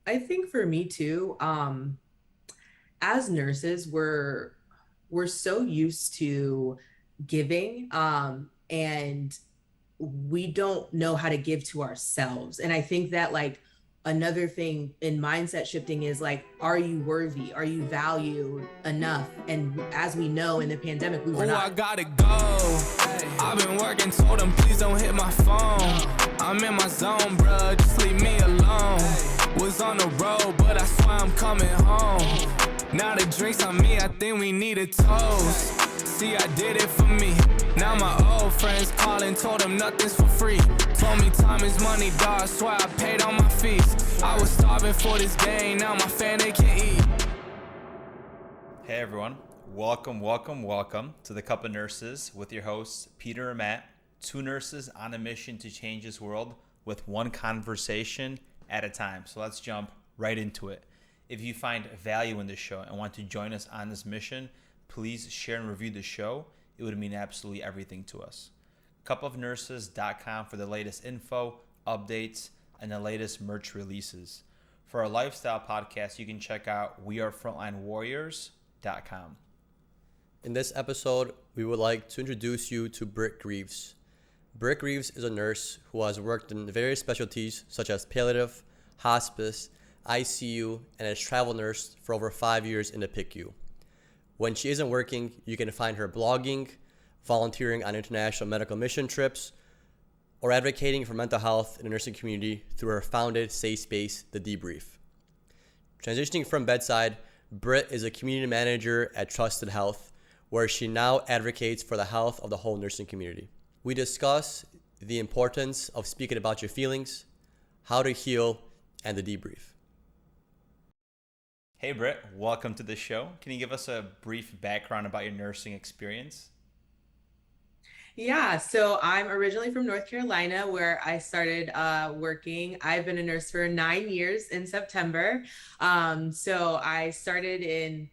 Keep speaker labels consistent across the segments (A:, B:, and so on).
A: I think for me too, as nurses, we're so used to giving, and we don't know how to give to ourselves. And I think that like another thing in mindset shifting is like, are you worthy? Are you valued enough? And as we know in the pandemic, we were
B: Oh, I
A: not.
B: gotta go. I've been working, told them please don't hit my phone. I'm in my zone, bruh, just leave me alone. Was on the road, but I swear I'm coming home. Now the drinks on me, I think we need a toast. See, I did it for me. Now my old friends calling, told them nothing's for free. Told me time is money, dog, swear I paid all my fees. I was starving for this game, now my family can eat.
C: Hey everyone, welcome to the Cup of Nurses with your hosts Peter and Matt, two nurses on a mission to change this world with one conversation at a time. So let's jump right into it. If you find value in this show and want to join us on this mission, please share and review the show. It would mean absolutely everything to us. cupofnurses.com for the latest info, updates, and the latest merch releases. For our lifestyle podcast, you can check out wearefrontlinewarriors.com.
D: In this episode, we would like to introduce you to Britt Greaves. Britt Greaves is a nurse who has worked in various specialties such as palliative, hospice, ICU, and has travel nurse for over 5 years in the PICU. When she isn't working, you can find her blogging, volunteering on international medical mission trips, or advocating for mental health in the nursing community through her founded safe space, The Debrief. Transitioning from bedside, Brit is a community manager at Trusted Health, where she now advocates for the health of the whole nursing community. We discuss the importance of speaking about your feelings, how to heal, and the debrief.
C: Hey Britt, welcome to the show. Can you give us a brief background about your nursing experience?
A: Yeah, so I'm originally from North Carolina, where I started working. I've been a nurse for 9 years in September. So I started in,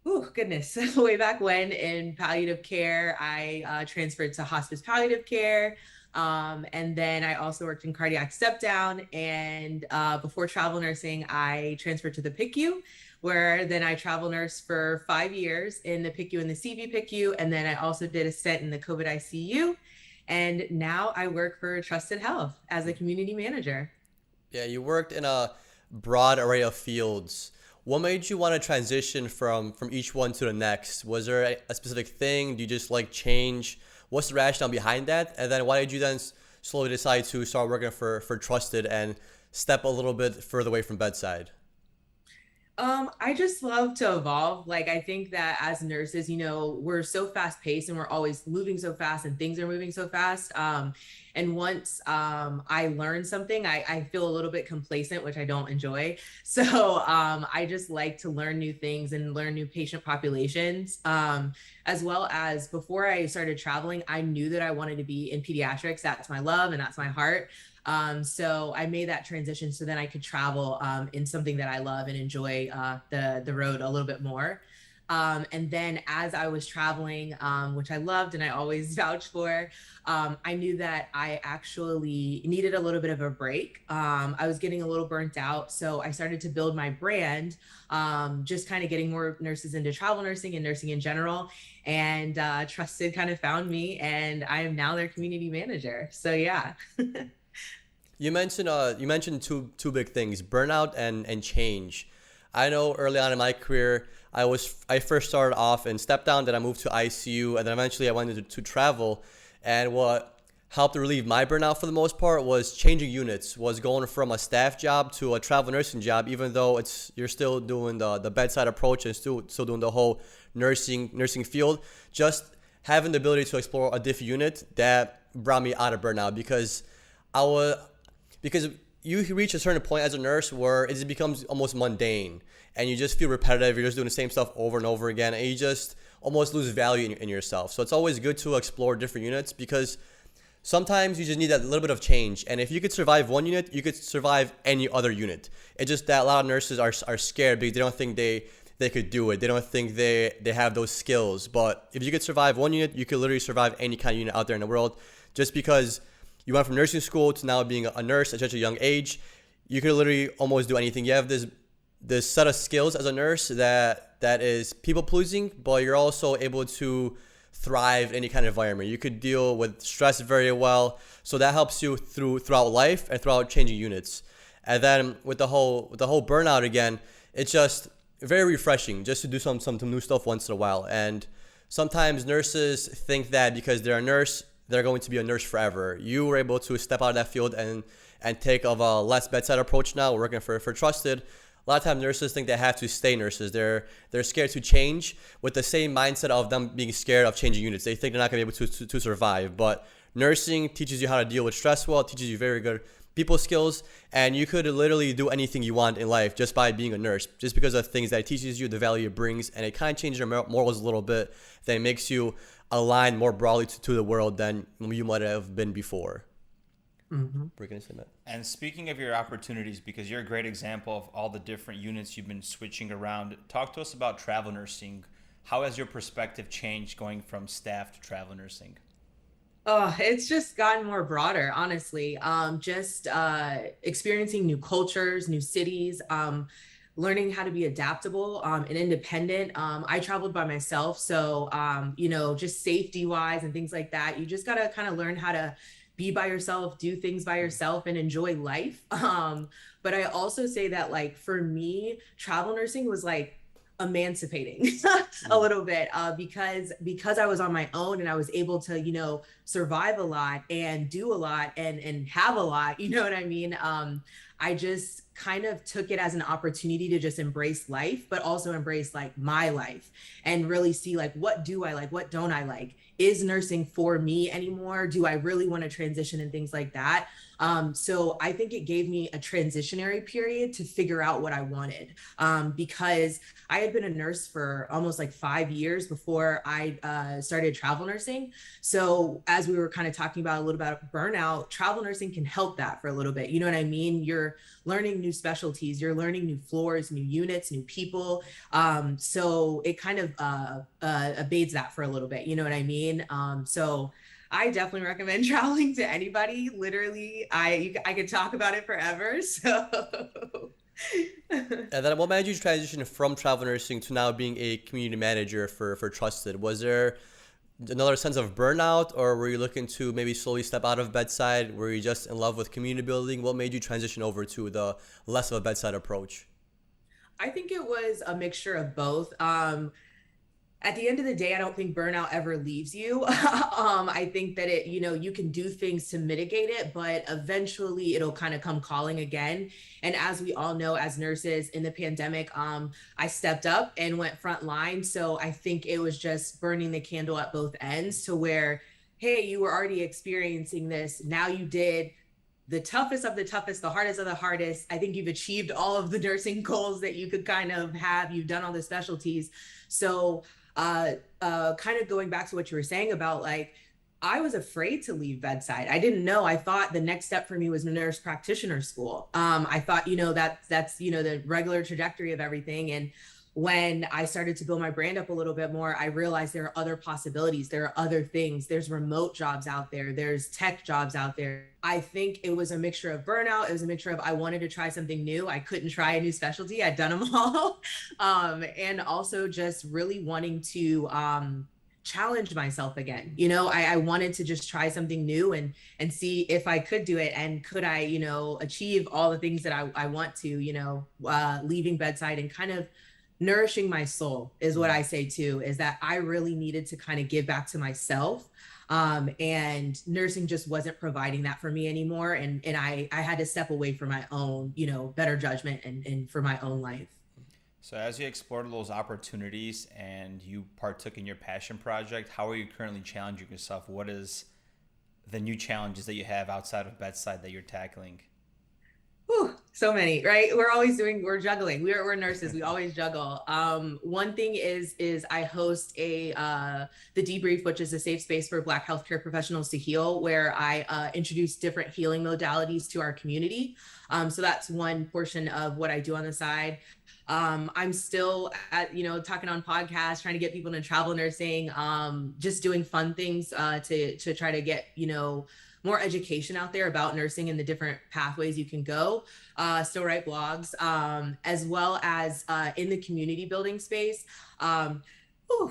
A: oh goodness, way back when in palliative care. I transferred to hospice palliative care. And then I also worked in cardiac step down. And before travel nursing, I transferred to the PICU, where then I travel nursed for 5 years in the PICU and the CV PICU. And then I also did a stint in the COVID ICU. And now I work for Trusted Health as a community manager.
D: Yeah, you worked in a broad array of fields. What made you want to transition from each one to the next? Was there a specific thing? Do you just like change? What's the rationale behind that? And then why did you then slowly decide to start working for Trusted and step a little bit further away from bedside?
A: I just love to evolve. Like, I think that as nurses, we're so fast paced and we're always moving so fast and things are moving so fast. And once I learn something, I feel a little bit complacent, which I don't enjoy. So I just like to learn new things and learn new patient populations. As well as before I started traveling, I knew that I wanted to be in pediatrics. That's my love and that's my heart. So I made that transition so then I could travel in something that I love and enjoy the road a little bit more. And then as I was traveling, which I loved and I always vouch for, I knew that I actually needed a little bit of a break. I was getting a little burnt out. So I started to build my brand, just kind of getting more nurses into travel nursing and nursing in general. And Trusted kind of found me and I am now their community manager. So yeah.
D: You mentioned two big things, burnout and change. I know early on in my career, I first started off in step down, then I moved to ICU, and then eventually I went into travel. And what helped relieve my burnout for the most part was changing units, was going from a staff job to a travel nursing job, even though you're still doing the bedside approach and still doing the whole nursing field. Just having the ability to explore a different unit that brought me out of burnout because you reach a certain point as a nurse where it becomes almost mundane and you just feel repetitive. You're just doing the same stuff over and over again and you just almost lose value in yourself. So it's always good to explore different units because sometimes you just need that little bit of change. And if you could survive one unit, you could survive any other unit. It's just that a lot of nurses are scared because they don't think they could do it. They don't think they have those skills. But if you could survive one unit, you could literally survive any kind of unit out there in the world just because you went from nursing school to now being a nurse at such a young age. you could literally almost do anything. You have this set of skills as a nurse that is people pleasing, but you're also able to thrive in any kind of environment. You could deal with stress very well, so that helps you throughout life and throughout changing units. And then with the whole burnout again, it's just very refreshing just to do some new stuff once in a while. And sometimes nurses think that because they're a nurse, they're going to be a nurse forever. You were able to step out of that field and take of a less bedside approach now, working for Trusted. A lot of times nurses think they have to stay nurses. They're scared to change with the same mindset of them being scared of changing units. They think they're not going to be able to survive. But nursing teaches you how to deal with stress well. It teaches you very good people skills. And you could literally do anything you want in life just by being a nurse. Just because of things that it teaches you, the value it brings. And it kind of changes your morals a little bit. That makes you align more broadly to the world than you might have been before.
A: Mm-hmm.
D: We're going to say that.
C: And speaking of your opportunities, because you're a great example of all the different units you've been switching around, talk to us about travel nursing. How has your perspective changed going from staff to travel nursing?
A: Oh, it's just gotten more broader, honestly. Just experiencing new cultures, new cities, learning how to be adaptable and independent. I traveled by myself, so just safety wise and things like that. You just gotta kind of learn how to be by yourself, do things by yourself, and enjoy life. But I also say that, like, for me, travel nursing was like emancipating a little bit because I was on my own and I was able to survive a lot and do a lot and have a lot, you know what I mean. I just kind of took it as an opportunity to just embrace life, but also embrace like my life and really see like, what do I like, what don't I like? Is nursing for me anymore? Do I really want to transition and things like that? So I think it gave me a transitionary period to figure out what I wanted, because I had been a nurse for almost like 5 years before I started travel nursing. So as we were kind of talking about a little about burnout, travel nursing can help that for a little bit. You know what I mean? You're learning new specialties, you're learning new floors, new units, new people. So it kind of abates that for a little bit. You know what I mean? So I definitely recommend traveling to anybody. Literally, I could talk about it forever. So.
D: And then what made you transition from travel nursing to now being a community manager for Trusted? Was there another sense of burnout, or were you looking to maybe slowly step out of bedside? Were you just in love with community building? What made you transition over to the less of a bedside approach?
A: I think it was a mixture of both. At the end of the day, I don't think burnout ever leaves you. I think that you can do things to mitigate it, but eventually it'll kind of come calling again. And as we all know, as nurses in the pandemic, I stepped up and went front line. So I think it was just burning the candle at both ends to where, hey, you were already experiencing this. Now you did the toughest of the toughest, the hardest of the hardest. I think you've achieved all of the nursing goals that you could kind of have. You've done all the specialties. So kind of going back to what you were saying about, like, I was afraid to leave bedside. I didn't know. I thought the next step for me was nurse practitioner school. I thought, that's the regular trajectory of everything. And when I started to build my brand up a little bit more, I realized there are other possibilities. There are other things. There's remote jobs out there. There's tech jobs out there. I think it was a mixture of burnout. It was a mixture of I wanted to try something new. I couldn't try a new specialty. I'd done them all. And also just really wanting to challenge myself again. I wanted to just try something new and see if I could do it. And could I, achieve all the things that I want to, leaving bedside and kind of nourishing my soul is what I say too, is that I really needed to kind of give back to myself. And nursing just wasn't providing that for me anymore. And I had to step away from my own, better judgment and for my own life.
C: So as you explored those opportunities and you partook in your passion project, how are you currently challenging yourself? What is the new challenges that you have outside of bedside that you're tackling?
A: Whew, so many, right? We're juggling. We're nurses. We always juggle. One thing is I host the Debrief, which is a safe space for Black healthcare professionals to heal, where I introduce different healing modalities to our community. So that's one portion of what I do on the side. I'm still talking on podcasts, trying to get people into travel nursing, just doing fun things to try to get, more education out there about nursing and the different pathways you can go. Still write blogs, as well as in the community building space.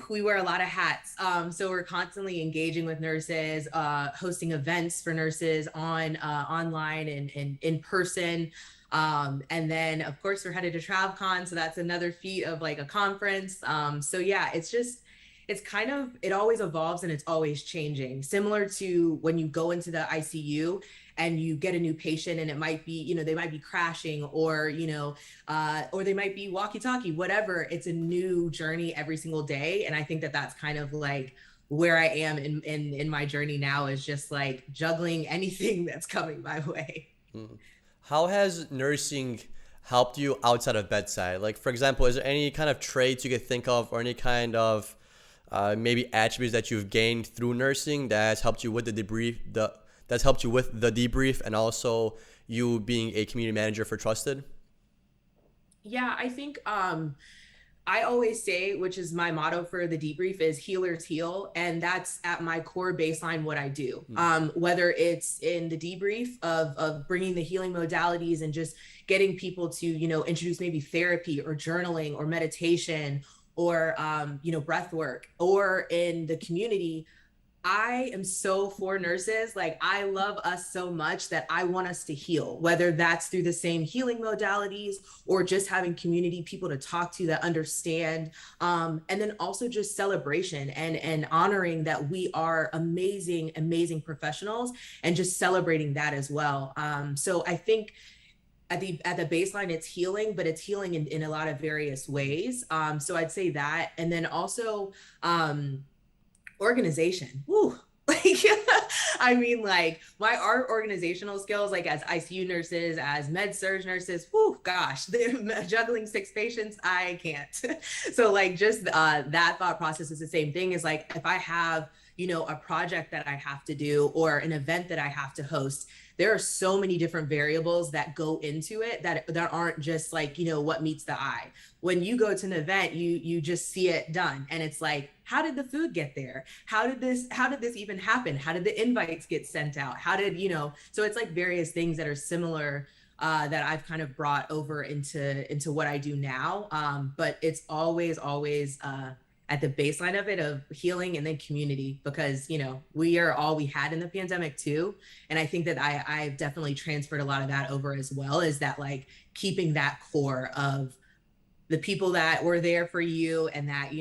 A: We wear a lot of hats. So we're constantly engaging with nurses, hosting events for nurses on online and in person. And then of course we're headed to TravCon. So that's another feat of like a conference. So yeah, it's kind of, it always evolves and it's always changing. Similar to when you go into the ICU and you get a new patient and it might be, they might be crashing or, or they might be walkie-talkie, whatever. It's a new journey every single day. And I think that that's kind of like where I am in my journey now, is just like juggling anything that's coming my way.
D: How has nursing helped you outside of bedside? Like, for example, is there any kind of traits you could think of or any kind of maybe attributes that you've gained through nursing that has helped you with the debrief, that's helped you with the debrief, and also you being a community manager for Trusted?
A: Yeah, I think I always say, which is my motto for the debrief, is healers heal. And that's at my core baseline what I do. Whether it's in the debrief of bringing the healing modalities and just getting people to, introduce maybe therapy or journaling or meditation or, breath work, or in the community. I am so for nurses. Like, I love us so much that I want us to heal, whether that's through the same healing modalities or just having community people to talk to that understand. And then also just celebration and honoring that we are amazing, amazing professionals, and just celebrating that as well. So I think at the baseline, it's healing, but it's healing in a lot of various ways. So I'd say that. And then also, organization. Woo. Like, I mean, like our organizational skills, like as ICU nurses, as med surg nurses, whoo, gosh, juggling 6 patients, I can't. So like just that thought process is the same thing. Is like, if I have, a project that I have to do or an event that I have to host, there are so many different variables that go into it that aren't just like, what meets the eye. When you go to an event, you just see it done. And it's like, how did the food get there? How did this even happen? How did the invites get sent out? How did, so it's like various things that are similar that I've kind of brought over into what I do now. But it's always at the baseline of it, of healing and then community, because, we are all we had in the pandemic too. And I think that I've definitely transferred a lot of that over as well, is that like keeping that core of the people that were there for you and that,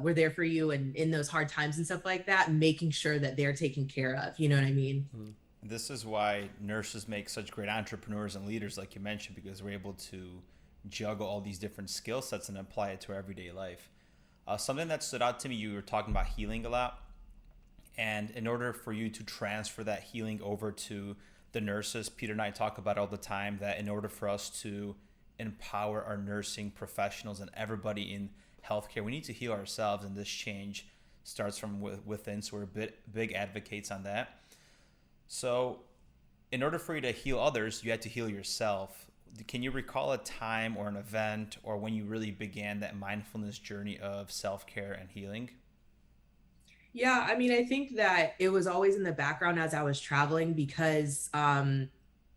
A: were there for you and in those hard times and stuff like that, making sure that they're taken care of. You know what I mean?
C: This is why nurses make such great entrepreneurs and leaders, like you mentioned, because we're able to juggle all these different skill sets and apply it to our everyday life. Something that stood out to me, you were talking about healing a lot. And in order for you to transfer that healing over to the nurses, Peter and I talk about all the time that in order for us to empower our nursing professionals and everybody in healthcare, we need to heal ourselves. And this change starts from within. So we're big advocates on that. So in order for you to heal others, you had to heal yourself. Can you recall a time or an event or when you really began that mindfulness journey of self-care and healing?
A: Yeah, I mean, I think that it was always in the background as I was traveling, because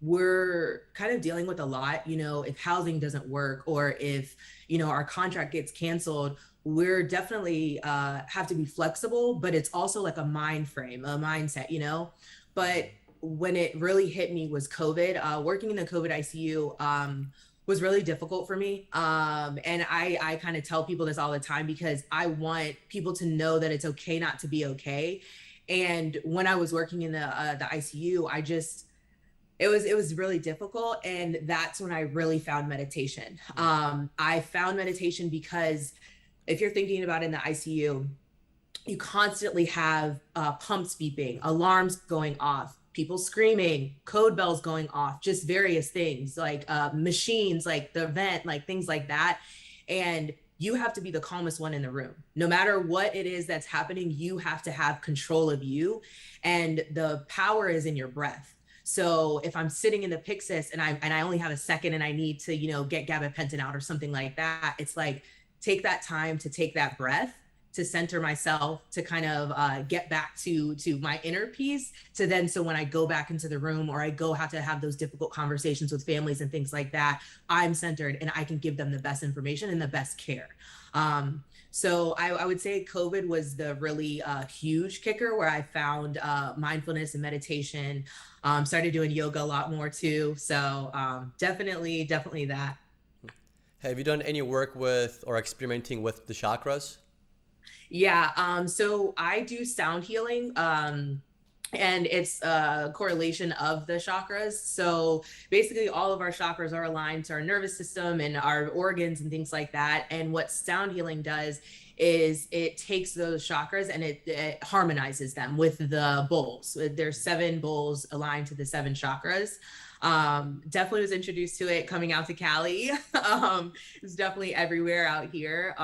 A: we're kind of dealing with a lot, if housing doesn't work or if, our contract gets canceled, we're definitely have to be flexible, but it's also like a mind frame, a mindset, but when it really hit me was COVID. Working in the COVID ICU was really difficult for me. And I kind of tell people this all the time, because I want people to know that it's okay not to be okay. And when I was working in the ICU, it was really difficult. And that's when I really found meditation. I found meditation because if you're thinking about in the ICU, you constantly have pumps beeping, alarms going off, people screaming, code bells going off, just various things like machines, like the vent, like things like that. And you have to be the calmest one in the room. No matter what it is that's happening, you have to have control of you. And the power is in your breath. So if I'm sitting in the Pyxis and I only have a second and I need to, get gabapentin out or something like that, it's like, take that time to take that breath to center myself, to kind of get back to my inner peace, to then, so when I go back into the room or I go have to have those difficult conversations with families and things like that, I'm centered and I can give them the best information and the best care. So I would say COVID was the really huge kicker, where I found mindfulness and meditation. Started doing yoga a lot more too. So definitely that.
D: Have you done any work with or experimenting with the chakras?
A: Yeah. So I do sound healing. And it's a correlation of the chakras. So basically, all of our chakras are aligned to our nervous system and our organs and things like that. And what sound healing does is it takes those chakras and it harmonizes them with the bowls. There's 7 bowls aligned to the 7 chakras. Definitely was introduced to it coming out to Cali. It's definitely everywhere out here.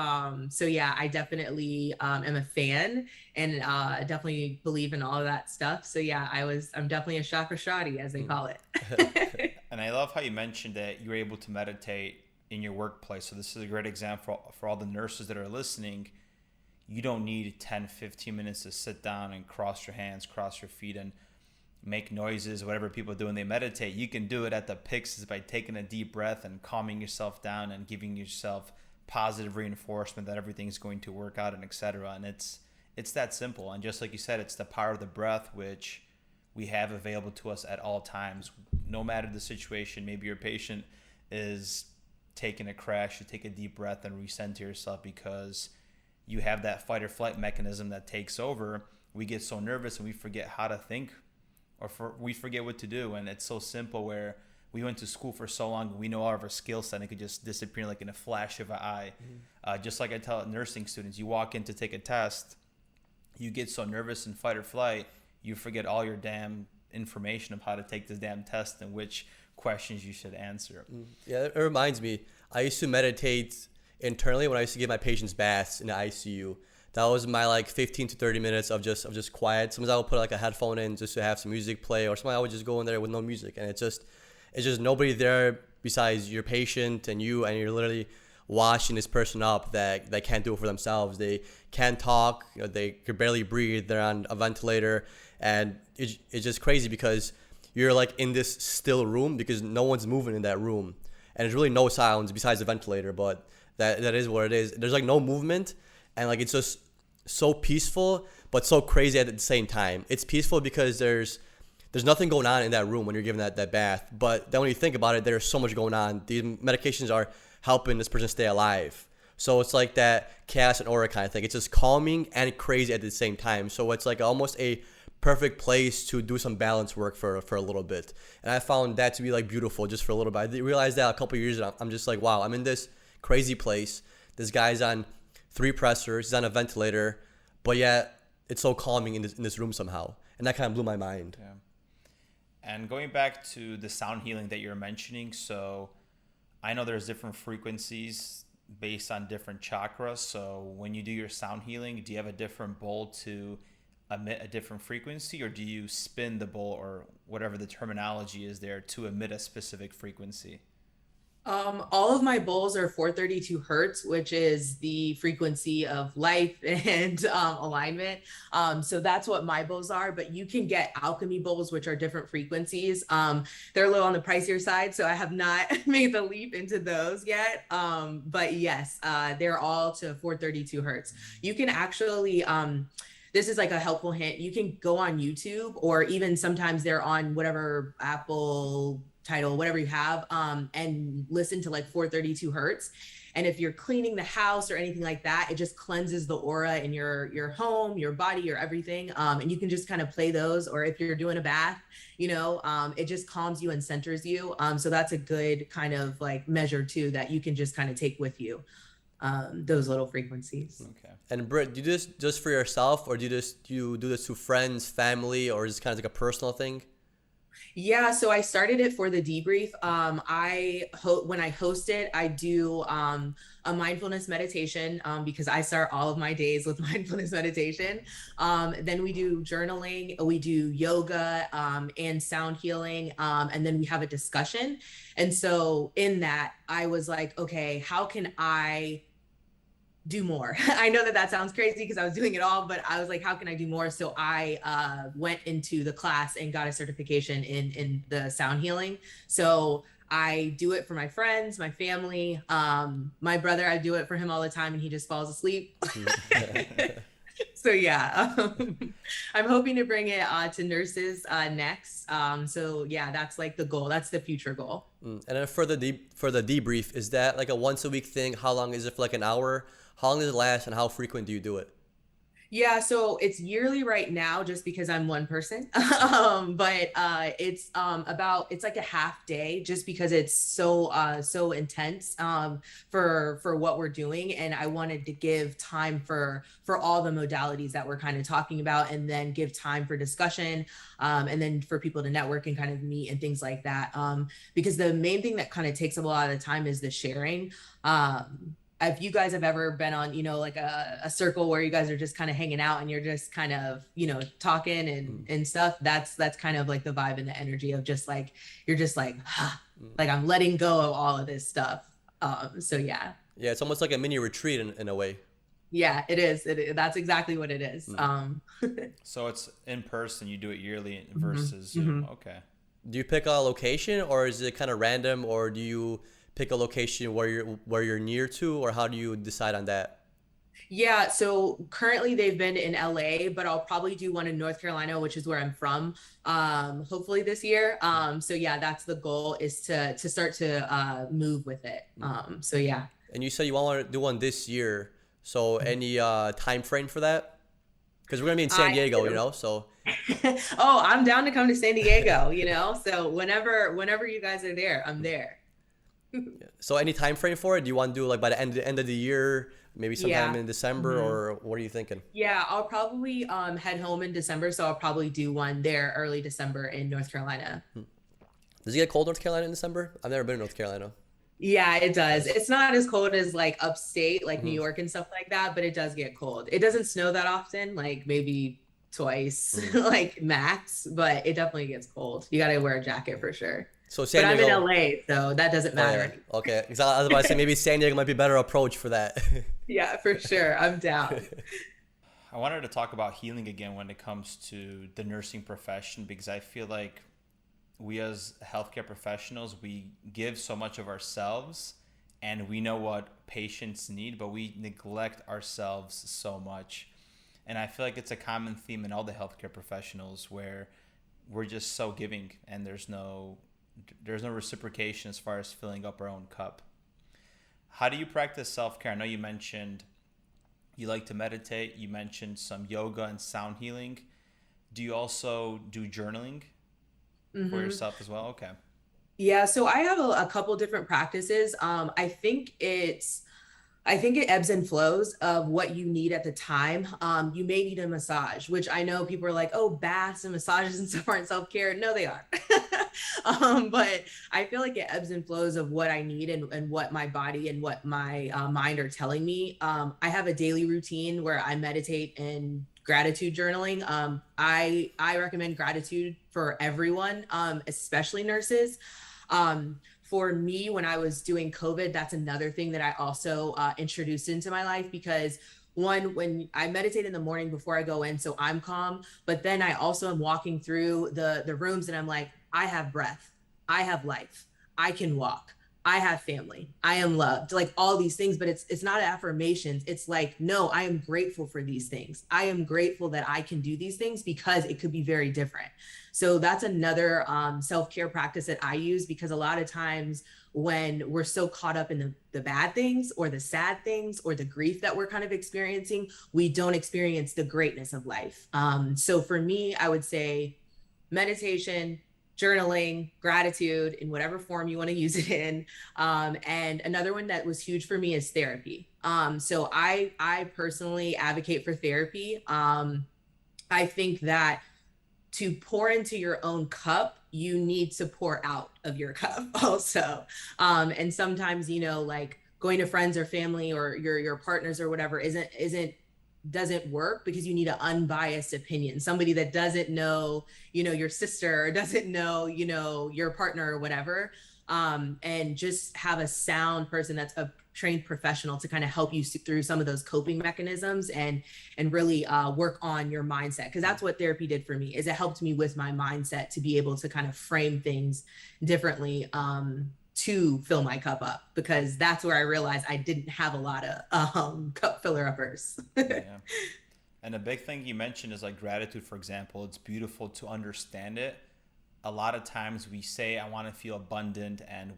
A: So yeah, I definitely am a fan, and definitely believe in all of that stuff. So yeah, I'm definitely a chakra shoddy, as they call it.
C: And I love how you mentioned that you were able to meditate in your workplace. So this is a great example for all the nurses that are listening. You don't need 10, 15 minutes to sit down and cross your hands, cross your feet, and make noises, whatever people do when they meditate. You can do it at the Pixies by taking a deep breath and calming yourself down and giving yourself positive reinforcement that everything's going to work out, and etc. And it's that simple. And just like you said, it's the power of the breath, which we have available to us at all times, no matter the situation. Maybe your patient is taking a crash, you take a deep breath and recenter yourself, because you have that fight or flight mechanism that takes over. We get so nervous and we forget how to think, or we forget what to do. And it's so simple, where we went to school for so long, we know all of our skill set, and it could just disappear like in a flash of an eye. Just like I tell nursing students, you walk in to take a test, you get so nervous in fight or flight, you forget all your damn information of how to take this damn test and which questions you should answer.
D: Yeah, it reminds me, I used to meditate internally when I used to give my patients baths in the ICU. That was my like 15 to 30 minutes of just quiet. Sometimes I would put like a headphone in just to have some music play, or sometimes I would just go in there with no music, and it's just nobody there besides your patient and you, and you're literally washing this person up that they can't do it for themselves. They can't talk, they could barely breathe, they're on a ventilator, and it's just crazy because you're like in this still room because no one's moving in that room, and there's really no sounds besides the ventilator, but that is what it is. There's like no movement, and like it's just so peaceful but so crazy at the same time. It's peaceful because there's nothing going on in that room when you're giving that bath, but then when you think about it, there's so much going on. These medications are helping this person stay alive. So it's like that chaos and aura kind of thing. It's just calming and crazy at the same time. So it's like almost a perfect place to do some balance work for a little bit. And I found that to be like beautiful just for a little bit. I realized that a couple of years ago. I'm just like, wow, I'm in this crazy place. This guy's on 3 pressors, he's on a ventilator, but yet it's so calming in this room somehow. And that kind of blew my mind.
C: Yeah. And going back to the sound healing that you're mentioning, so I know there's different frequencies based on different chakras. So when you do your sound healing, do you have a different bowl to emit a different frequency, or do you spin the bowl, or whatever the terminology is there, to emit a specific frequency?
A: All of my bowls are 432 hertz, which is the frequency of life and alignment. So that's what my bowls are, but you can get alchemy bowls, which are different frequencies. They're a little on the pricier side, so I have not made the leap into those yet. But yes, they're all to 432 hertz. You can actually, this is like a helpful hint. You can go on YouTube, or even sometimes they're on whatever Apple title, whatever you have, and listen to like 432 hertz. And if you're cleaning the house or anything like that, it just cleanses the aura in your home, your body, your everything. And you can just kind of play those, or if you're doing a bath, it just calms you and centers you. So that's a good kind of like measure too, that you can just kind of take with you, those little frequencies.
D: Okay. And Britt, do you do this just for yourself, or do you do this to friends, family, or is this kind of like a personal thing?
A: Yeah, so I started it for the debrief. When I host it, I do a mindfulness meditation, because I start all of my days with mindfulness meditation. Then we do journaling, we do yoga, and sound healing, and then we have a discussion. And so in that, I was like, okay, how can I do more. I know that sounds crazy because I was doing it all, but I was like, how can I do more? So I went into the class and got a certification in the sound healing. So I do it for my friends, my family, my brother. I do it for him all the time, and he just falls asleep. So yeah, I'm hoping to bring it to nurses next. So yeah, that's like the goal. That's the future goal.
D: And then for the debrief, is that like a once a week thing? How long is it for, like an hour? How long does it last, and how frequent do you do it?
A: Yeah, so it's yearly right now just because I'm one person. But it's like a half day just because it's so intense for what we're doing. And I wanted to give time for all the modalities that we're kind of talking about, and then give time for discussion, and then for people to network and kind of meet and things like that. Because the main thing that kind of takes up a lot of the time is the sharing. If you guys have ever been on, like a circle where you guys are just kind of hanging out and you're just kind of, talking and stuff, that's kind of like the vibe and the energy of just like, you're just like, like I'm letting go of all of this stuff. So yeah.
D: Yeah, it's almost like a mini retreat in a way.
A: Yeah, it is. That's exactly what it is.
C: So it's in person, you do it yearly versus Zoom. Okay.
D: Do you pick a location, or is it kind of random, or do you pick a location where you're near to, or how do you decide on that?
A: Yeah, so currently they've been in LA, but I'll probably do one in North Carolina, which is where I'm from, hopefully this year. So yeah, that's the goal, is to start to move with it. So yeah.
D: And you said you want to do one this year. So any time frame for that? Because we're gonna be in San Diego, so.
A: Oh, I'm down to come to San Diego, So whenever you guys are there, I'm there.
D: So any time frame for it? Do you want to do like by the end of the year, maybe sometime in December, or what are you thinking?
A: Yeah, I'll probably head home in December, so I'll probably do one there early December in North Carolina.
D: Does it get cold in North Carolina in December? I've never been to North Carolina.
A: Yeah, it does. It's not as cold as like upstate, like New York and stuff like that, but it does get cold. It doesn't snow that often, like maybe twice, like max, but it definitely gets cold. You got to wear a jacket for sure.
D: So San Diego,
A: but I'm in LA, so that doesn't matter.
D: Oh, yeah. Okay, I was about to say maybe San Diego might be a better approach for that.
A: Yeah, for sure. I'm down.
C: I wanted to talk about healing again when it comes to the nursing profession, because I feel like we as healthcare professionals, we give so much of ourselves and we know what patients need, but we neglect ourselves so much. And I feel like it's a common theme in all the healthcare professionals where we're just so giving and there's no reciprocation as far as filling up our own cup. How do you practice self-care? I know you mentioned you like to meditate. You mentioned some yoga and sound healing. Do you also do journaling for yourself as well? Okay.
A: Yeah, so I have a couple different practices. I think it ebbs and flows of what you need at the time. You may need a massage, which I know people are like, oh, baths and massages and stuff aren't self-care. No, they are. But I feel like it ebbs and flows of what I need and what my body and what my mind are telling me. I have a daily routine where I meditate and gratitude journaling. I recommend gratitude for everyone, especially nurses. For me, when I was doing COVID, that's another thing that I also introduced into my life, because one, when I meditate in the morning before I go in, so I'm calm, but then I also am walking through the rooms and I'm like, I have breath, I have life, I can walk, I have family, I am loved, like all these things. But it's not affirmations. It's like, no, I am grateful for these things. I am grateful that I can do these things because it could be very different. So that's another self-care practice that I use, because a lot of times when we're so caught up in the bad things or the sad things or the grief that we're kind of experiencing, we don't experience the greatness of life. So for me, I would say meditation, journaling, gratitude in whatever form you want to use it in. And another one that was huge for me is therapy. So I personally advocate for therapy. I think that to pour into your own cup, you need to pour out of your cup also. And sometimes, like going to friends or family or your partners or whatever doesn't work, because you need an unbiased opinion, somebody that doesn't know, your sister, or doesn't know, your partner or whatever. and just have a sound person that's a trained professional to kind of help you through some of those coping mechanisms and really work on your mindset, because that's what therapy did for me. Is it helped me with my mindset to be able to kind of frame things differently, to fill my cup up, because that's where I realized I didn't have a lot of cup filler uppers.
C: Yeah. And a big thing you mentioned is like gratitude, for example. It's beautiful to understand it. A lot of times we say, I want to feel abundant, and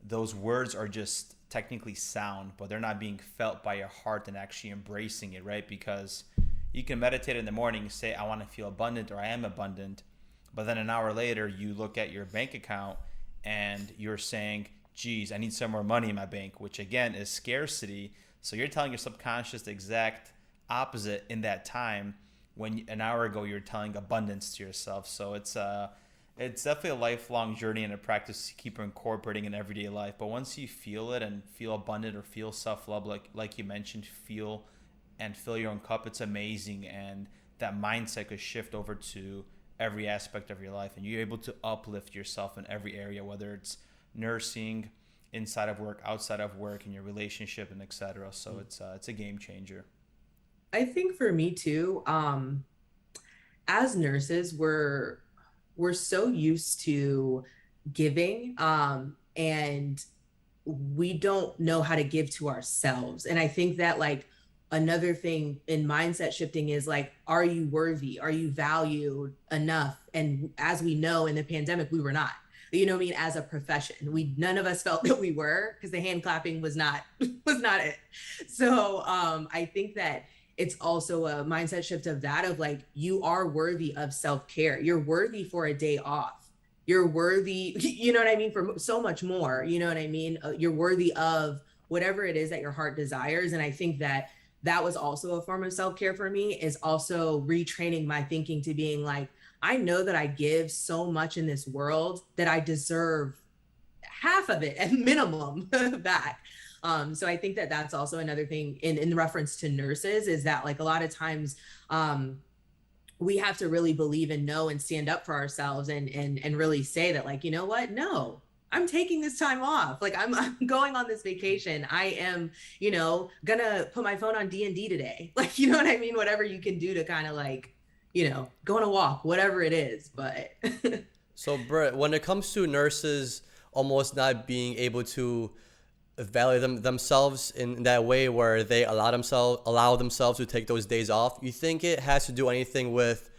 C: those words are just technically sound, but they're not being felt by your heart and actually embracing it, right? Because you can meditate in the morning, say, I want to feel abundant, or I am abundant. But then an hour later, you look at your bank account and you're saying, geez, I need some more money in my bank, which again is scarcity. So you're telling your subconscious the exact opposite in that time, when an hour ago you're telling abundance to yourself. So it's definitely a lifelong journey and a practice to keep incorporating in everyday life. But once you feel it and feel abundant or feel self-love, like you mentioned, feel and fill your own cup, it's amazing. And that mindset could shift over to every aspect of your life, and you're able to uplift yourself in every area, whether it's nursing, inside of work, outside of work, in your relationship, and etc. So it's a game changer.
A: I think for me too, as nurses, we're so used to giving, and we don't know how to give to ourselves. And I think that like another thing in mindset shifting is like, are you worthy? Are you valued enough? And as we know, in the pandemic, we were not. You know what I mean? As a profession, none of us felt that we were, because the hand clapping was not it. So I think that it's also a mindset shift of that, of like, you are worthy of self-care. You're worthy for a day off. You're worthy, you know what I mean, for so much more. You know what I mean? You're worthy of whatever it is that your heart desires. And I think that that was also a form of self-care for me, is also retraining my thinking to being like, I know that I give so much in this world that I deserve half of it at minimum back. So I think that that's also another thing in reference to nurses, is that like a lot of times we have to really believe and know and stand up for ourselves and really say that, like, you know what? No, I'm taking this time off. Like I'm going on this vacation. I am, gonna put my phone on D&D today. Like, you know what I mean? Whatever you can do to kind of like, go on a walk, whatever it is. But
D: So Britt, when it comes to nurses almost not being able to value themselves in that way, where they allow themselves to take those days off, you think it has to do anything with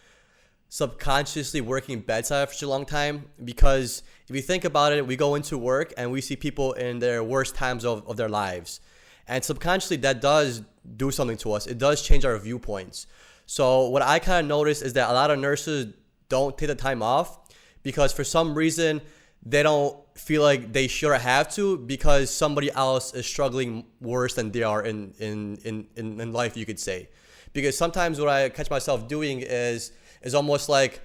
D: subconsciously working bedside for such a long time? Because if you think about it, we go into work and we see people in their worst times of their lives, and subconsciously that does do something to us. It does change our viewpoints. So what I kind of noticed is that a lot of nurses don't take the time off because for some reason they don't feel like they should or have to, because somebody else is struggling worse than they are in life, you could say. Because sometimes what I catch myself doing is almost like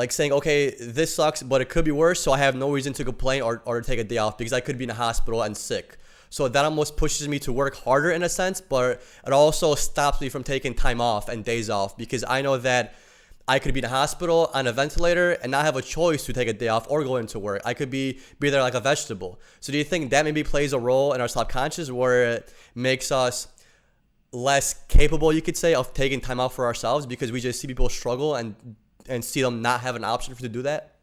D: saying, okay, this sucks, but it could be worse, so I have no reason to complain or take a day off because I could be in a hospital and sick. So that almost pushes me to work harder in a sense, but it also stops me from taking time off and days off, because I know that I could be in a hospital on a ventilator and not have a choice to take a day off or go into work. I could be there like a vegetable. So do you think that maybe plays a role in our subconscious, where it makes us less capable, you could say, of taking time out for ourselves because we just see people struggle and see them not have an option to do that?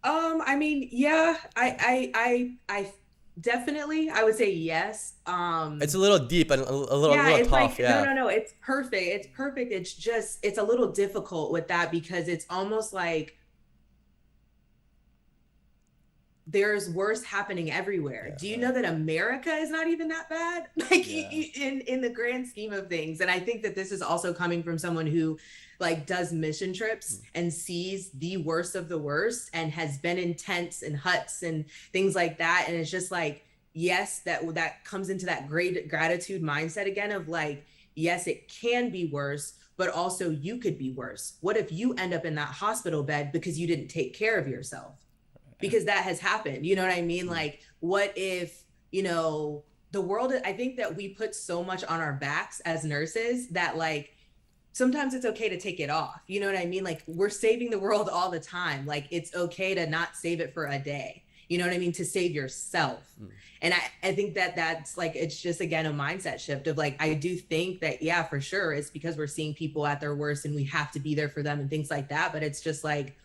A: I mean, yeah, I definitely, I would say yes.
D: It's a little deep and a little
A: it's
D: tough.
A: like,
D: Yeah.
A: no, it's perfect. It's perfect. It's just, it's a little difficult with that because it's almost like there's worse happening everywhere.
D: Yeah,
A: Do you know that America is not even that bad? Like in the grand scheme of things. And I think that this is also coming from someone who like does mission trips and sees the worst of the worst and has been in tents and huts and things like that. And it's just like, yes, that comes into that great gratitude mindset again of like, yes, it can be worse, but also you could be worse. What if you end up in that hospital bed because you didn't take care of yourself? Because that has happened. You know what I mean? Like, what if, the world, I think that we put so much on our backs as nurses that like, sometimes it's okay to take it off. You know what I mean? Like, we're saving the world all the time. Like, it's okay to not save it for a day. You know what I mean? To save yourself. And I think that that's like, it's just, again, a mindset shift of like, I do think that, yeah, for sure, it's because we're seeing people at their worst and we have to be there for them and things like that. But it's just like,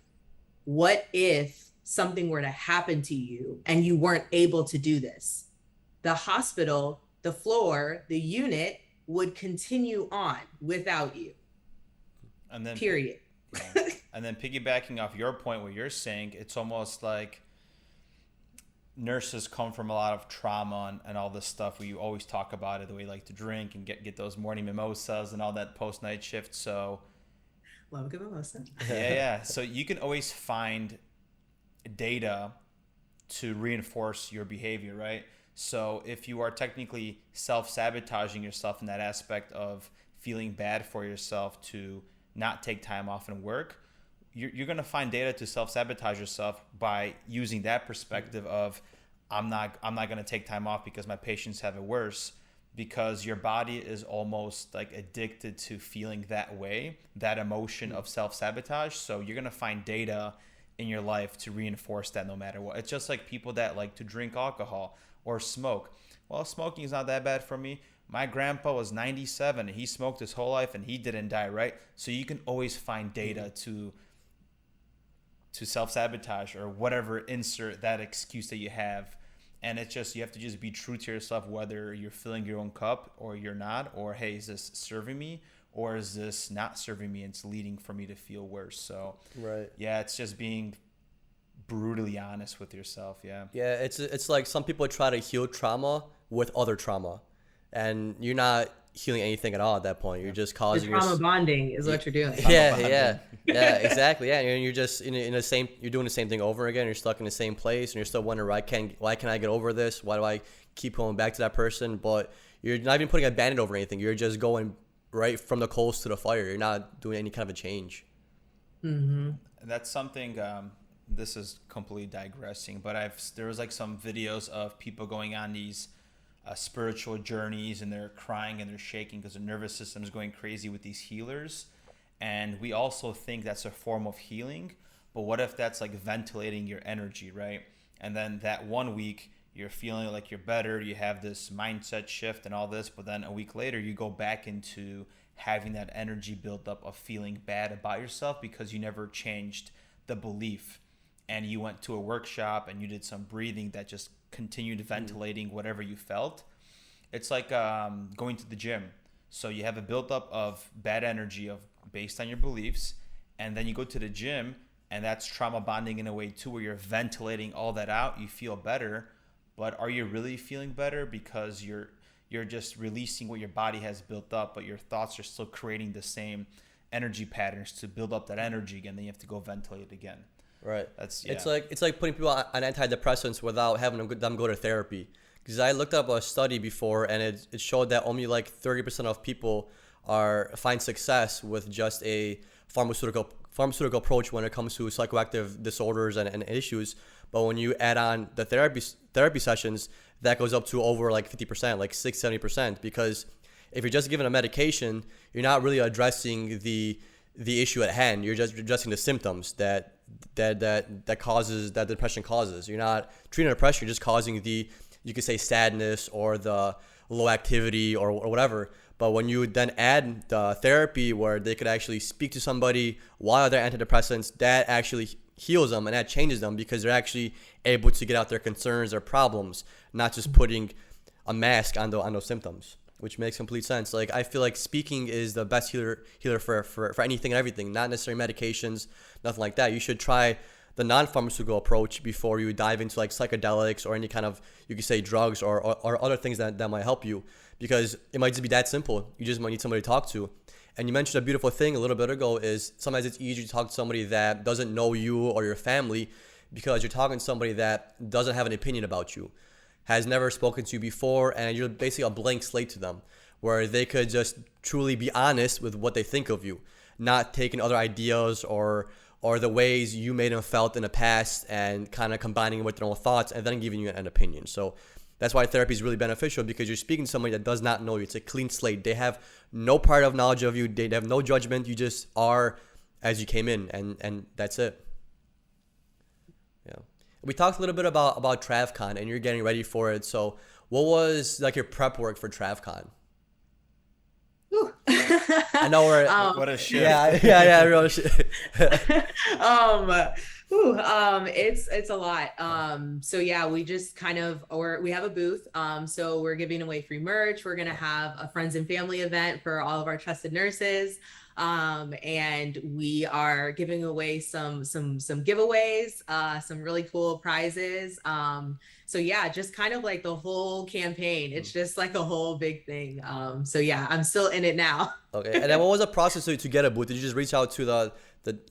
A: what if something were to happen to you and you weren't able to do this? The hospital, the floor, the unit would continue on without you.
C: And then
A: period.
C: Yeah. And then piggybacking off your point, what you're saying, it's almost like nurses come from a lot of trauma and all this stuff where you always talk about it, the way you like to drink and get those morning mimosas and all that post night shift. So
A: love a good mimosa.
C: yeah. So you can always find data to reinforce your behavior, right? So if you are technically self-sabotaging yourself in that aspect of feeling bad for yourself to not take time off and work, you're going to find data to self-sabotage yourself by using that perspective of I'm not going to take time off because my patients have it worse, because your body is almost like addicted to feeling that way, that emotion of self-sabotage. So you're going to find data in your life to reinforce that no matter what. It's just like people that like to drink alcohol or smoke. Well, smoking is not that bad for me. My grandpa was 97 and he smoked his whole life and he didn't die, right? So you can always find data to self-sabotage or whatever, insert that excuse that you have. And it's just, you have to just be true to yourself, whether you're filling your own cup or you're not, or hey, is this serving me or is this not serving me and it's leading for me to feel worse? So
D: right.
C: Yeah, it's just being brutally honest with yourself. Yeah.
D: Yeah, it's like some people try to heal trauma with other trauma, and you're not healing anything at all at that point. You're just causing
A: trauma bonding is what you're doing.
D: Yeah, exactly. Yeah, and you're just in the same. You're doing the same thing over again. You're stuck in the same place, and you're still wondering why can I get over this? Why do I keep going back to that person? But you're not even putting a band-aid over anything. You're just going right from the coals to the fire. You're not doing any kind of a change.
A: Mm-hmm.
C: And that's something. This is completely digressing, but there was like some videos of people going on these spiritual journeys, and they're crying and they're shaking because their nervous system is going crazy with these healers. And we also think that's a form of healing, but what if that's like ventilating your energy, right? And then that 1 week you're feeling like you're better, you have this mindset shift and all this, but then a week later you go back into having that energy build up of feeling bad about yourself because you never changed the belief. And you went to a workshop and you did some breathing that just continued ventilating whatever you felt. It's like going to the gym. So you have a buildup of bad energy based on your beliefs, and then you go to the gym, and that's trauma bonding in a way too, where you're ventilating all that out. You feel better, but are you really feeling better? Because you're just releasing what your body has built up, but your thoughts are still creating the same energy patterns to build up that energy again. Then you have to go ventilate it again.
D: Right.
C: It's
D: like putting people on antidepressants without having them go to therapy. Because I looked up a study before, and it showed that only like 30% of people find success with just a pharmaceutical approach when it comes to psychoactive disorders and issues. But when you add on the therapy sessions, that goes up to over like 50%, like 60-70%. Because if you're just given a medication, you're not really addressing the issue at hand. You're just addressing the symptoms that depression causes. You're not treating depression, you're just causing you could say sadness or the low activity or whatever. But when you then add the therapy where they could actually speak to somebody while they're antidepressants, that actually heals them and that changes them because they're actually able to get out their concerns, their problems, not just putting a mask on those symptoms, which makes complete sense. Like, I feel like speaking is the best healer for anything and everything, not necessarily medications, nothing like that. You should try the non-pharmaceutical approach before you dive into like psychedelics or any kind of, you could say, drugs or other things that might help you, because it might just be that simple. You just might need somebody to talk to. And you mentioned a beautiful thing a little bit ago is sometimes it's easier to talk to somebody that doesn't know you or your family, because you're talking to somebody that doesn't have an opinion about you, has never spoken to you before, and you're basically a blank slate to them, where they could just truly be honest with what they think of you, not taking other ideas or the ways you made them felt in the past and kind of combining it with their own thoughts and then giving you an opinion. So That's why therapy is really beneficial, because you're speaking to somebody that does not know you. It's a clean slate. They have no part of knowledge of you. They have no judgment. You just are as you came in, and that's it. Yeah. We talked a little bit about TravCon, and you're getting ready for it. So what was like your prep work for TravCon? I know we're
C: What a shift.
D: yeah, real shit.
A: It's a lot. So yeah, we just kind of, or we have a booth. So we're giving away free merch. We're going to have a friends and family event for all of our trusted nurses. And we are giving away some giveaways, some really cool prizes. So yeah, just kind of like the whole campaign. It's just like a whole big thing. So yeah, I'm still in it now.
D: Okay. And then what was the process to get a booth? Did you just reach out to the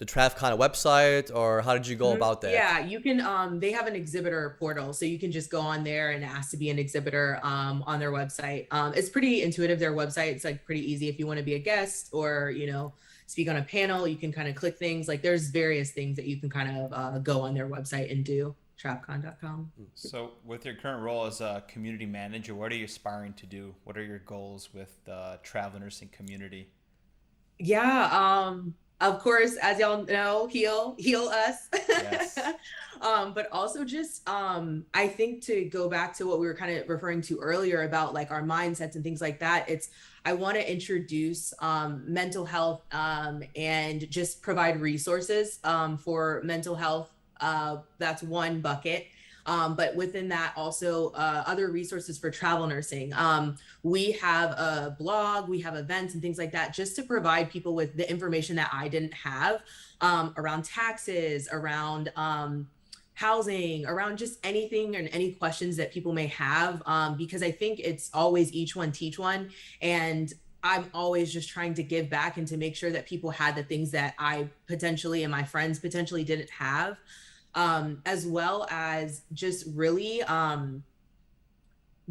D: TravCon website, or how did you go about that?
A: Yeah, you can, they have an exhibitor portal, so you can just go on there and ask to be an exhibitor on their website. It's pretty intuitive, their website. It's like pretty easy if you want to be a guest or, speak on a panel. You can kind of click things. Like there's various things that you can kind of go on their website and do. TravCon.com.
C: So with your current role as a community manager, what are you aspiring to do? What are your goals with the travel nursing community?
A: Yeah, of course, as y'all know, heal us.
C: Yes.
A: But also just, I think to go back to what we were kind of referring to earlier about like our mindsets and things like that, I want to introduce mental health and just provide resources for mental health. That's one bucket. But within that also other resources for travel nursing. We have a blog, we have events and things like that, just to provide people with the information that I didn't have around taxes, around housing, around just anything and any questions that people may have, because I think it's always each one teach one. And I'm always just trying to give back and to make sure that people had the things that I potentially and my friends potentially didn't have. As well as just really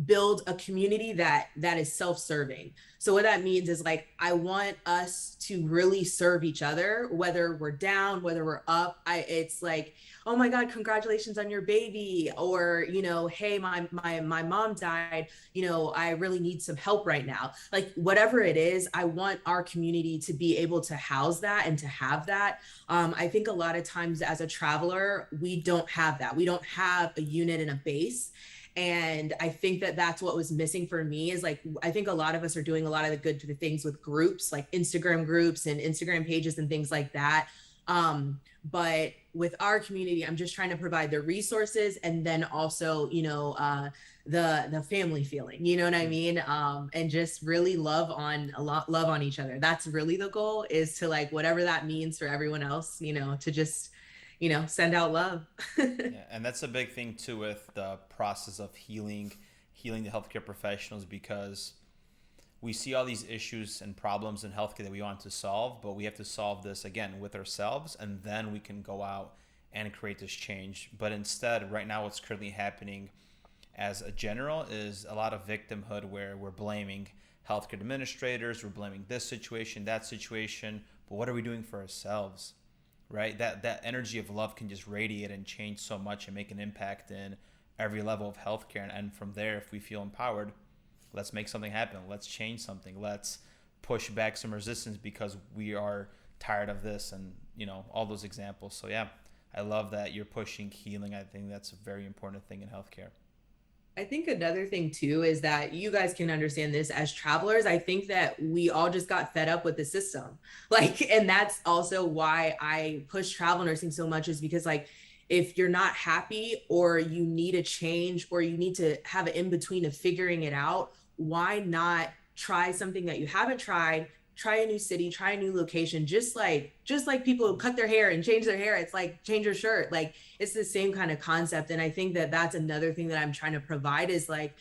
A: build a community that is self-serving. So what that means is like, I want us to really serve each other, whether we're down, whether we're up. It's like, oh my God, congratulations on your baby. Or, hey, my mom died, I really need some help right now. Like whatever it is, I want our community to be able to house that and to have that. I think a lot of times as a traveler, we don't have that. We don't have a unit and a base. And I think that that's what was missing for me is like, I think a lot of us are doing a lot of the good things with groups, like Instagram groups and Instagram pages and things like that. But with our community, I'm just trying to provide the resources and then also, the family feeling, you know what I mean? And just really love on each other. That's really the goal, is to like, whatever that means for everyone else, to just, send out love.
C: Yeah, and that's a big thing too with the process of healing the healthcare professionals, because we see all these issues and problems in healthcare that we want to solve, but we have to solve this again with ourselves, and then we can go out and create this change. But instead, right now, what's currently happening as a general is a lot of victimhood, where we're blaming healthcare administrators, we're blaming this situation, that situation, but what are we doing for ourselves? Right? That energy of love can just radiate and change so much and make an impact in every level of healthcare. And from there, if we feel empowered, let's make something happen. Let's change something. Let's push back some resistance because we are tired of this, and all those examples. So yeah, I love that you're pushing healing. I think that's a very important thing in healthcare.
A: I think another thing too is that you guys can understand this as travelers. I think that we all just got fed up with the system. And that's also why I push travel nursing so much, is because if you're not happy or you need a change or you need to have an in-between of figuring it out, why not try something that you haven't tried? Try a new city, try a new location, just like people who cut their hair and change their hair. It's like change your shirt. Like it's the same kind of concept. And I think that that's another thing that I'm trying to provide is like,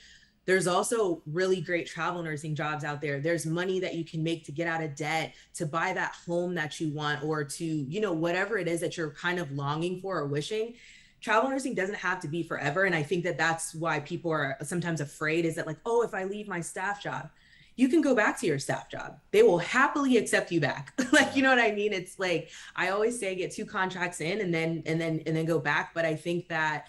A: there's also really great travel nursing jobs out there. There's money that you can make to get out of debt, to buy that home that you want, or to, whatever it is that you're kind of longing for or wishing. Travel nursing doesn't have to be forever. And I think that that's why people are sometimes afraid, is that like, oh, if I leave my staff job, you can go back to your staff job. They will happily accept you back. You know what I mean? It's like, I always say, get 2 contracts in and then go back. But I think that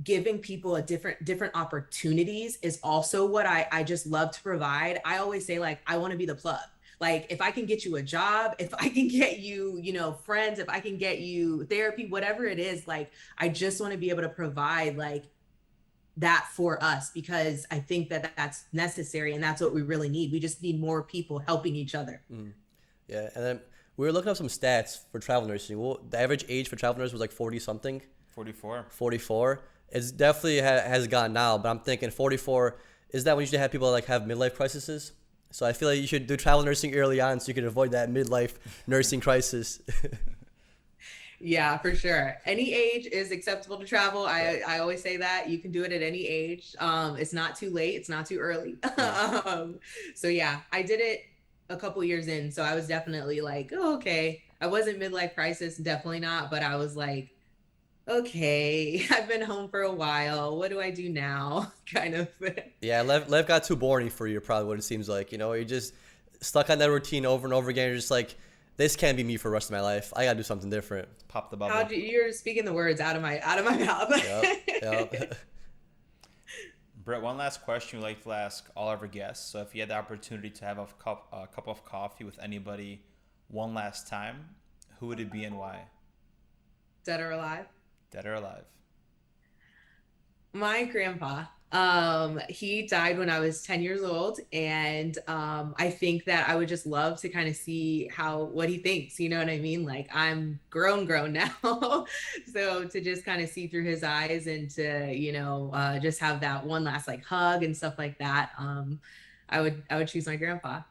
A: giving people a different opportunities is also what I just love to provide. I always say, like, I want to be the plug. Like, if I can get you a job, if I can get you, friends, if I can get you therapy, whatever it is, like, I just want to be able to provide like that for us, because I think that that's necessary and that's what we really need. We just need more people helping each other.
D: Yeah, and then we were looking up some stats for travel nursing. Well, the average age for travel nurse was like 40 something.
C: 44.
D: 44. It's definitely has gone now, but I'm thinking 44, is that when you usually have people like have midlife crises? So I feel like you should do travel nursing early on so you can avoid that midlife nursing crisis.
A: Yeah, for sure. Any age is acceptable to travel. I always say that you can do it at any age. It's not too late. It's not too early. So yeah, I did it a couple years in. So I was definitely like, oh, okay. I wasn't midlife crisis, definitely not. But I was like, okay, I've been home for a while. What do I do now? Kind of.
D: Yeah, life got too boring for you, probably what it seems like. You're just stuck on that routine over and over again. You're just like, this can't be me for the rest of my life. I gotta do something different.
C: Pop the bubble.
A: You're speaking the words out of my mouth.
D: Yep.
C: Britt, one last question we like to ask all of our guests. So if you had the opportunity to have a cup of coffee with anybody one last time, who would it be and why?
A: Dead or alive?
C: Dead or alive?
A: My grandpa. He died when I was 10 years old, and I think that I would just love to kind of see what he thinks. You know what I mean? Like, I'm grown now, so to just kind of see through his eyes and to just have that one last like hug and stuff like that. I would choose my grandpa.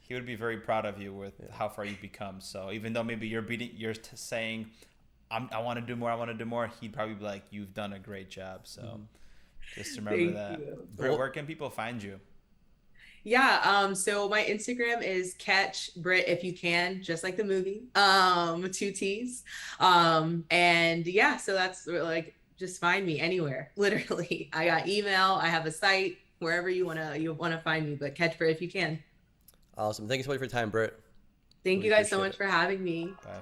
C: He would be very proud of you with how far you've become. So even though maybe you're saying, I want to do more, he'd probably be like, you've done a great job. So just remember that. Britt, where can people find you?
A: Yeah, so my Instagram is catch Brit if you can, just like the movie, 2 T's. And yeah, so that's like, just find me anywhere, literally. I got email, I have a site, wherever you wanna find me, but catch Brit if you can.
D: Awesome. Thank you so much for your time, Britt.
A: Thank you guys so much for having me.
C: Bye.